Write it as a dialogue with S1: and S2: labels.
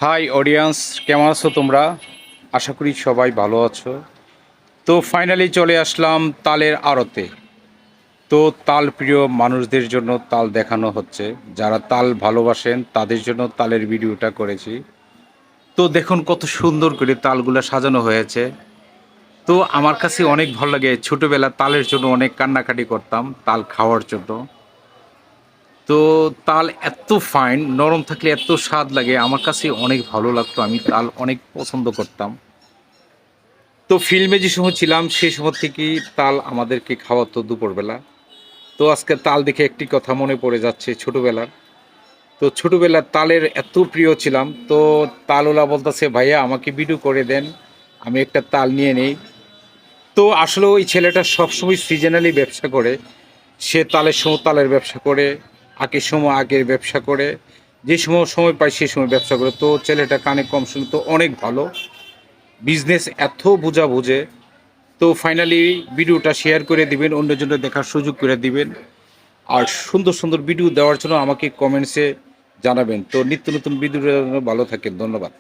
S1: High audience, কেমন আছো তোমরা? আশা করি সবাই ভালো আছো। তো ফাইনালি চলে আসলাম তালের আড়তে। তো তাল প্রিয় মানুষদের জন্য তাল দেখানো হচ্ছে, যারা তাল ভালোবাসেন তাদের জন্য তালের ভিডিওটা করেছি। তো দেখুন কত সুন্দর করে তালগুলা সাজানো হয়েছে। তো আমার কাছে অনেক ভালো লাগে, ছোটোবেলা তালের জন্য অনেক কান্নাকাটি করতাম তাল খাওয়ার জন্য। তো তাল এত ফাইন, নরম থাকলে এত স্বাদ লাগে, আমার কাছে অনেক ভালো লাগতো, আমি তাল অনেক পছন্দ করতাম। তো ফিল্মে যে সময় ছিলাম সেই সময় থেকেই তাল আমাদেরকে খাওয়াতো দুপুরবেলা। তো আজকে তাল দেখে একটি কথা মনে পড়ে যাচ্ছে ছোটোবেলার। তো ছোটোবেলার তালের এত প্রিয় ছিলাম, তো তালওয়ালা বলতেছে ভাইয়া আমাকে ভিডিও করে দেন, আমি একটা তাল নিয়ে নেই। তো আসলে ওই ছেলেটা সবসময় সিজনালি ব্যবসা করে, সে তালের সময় তালের ব্যবসা করে, আখের সময় আখের ব্যবসা করে, যে সময় সময় পায় সে সময় ব্যবসা করে। তো ছেলেটা কানে কম শুনে, তো অনেক ভালো বিজনেস, এত বোঝা বুঝে। তো ফাইনালি ভিডিওটা শেয়ার করে দিবেন, অন্যজনের দেখার সুযোগ করে দিবেন। আর সুন্দর সুন্দর ভিডিও দেওয়ার জন্য আমাকে কমেন্টসে জানাবেন। তো নিত্য নতুন ভিডিওর জন্য ভালো থাকেন, ধন্যবাদ।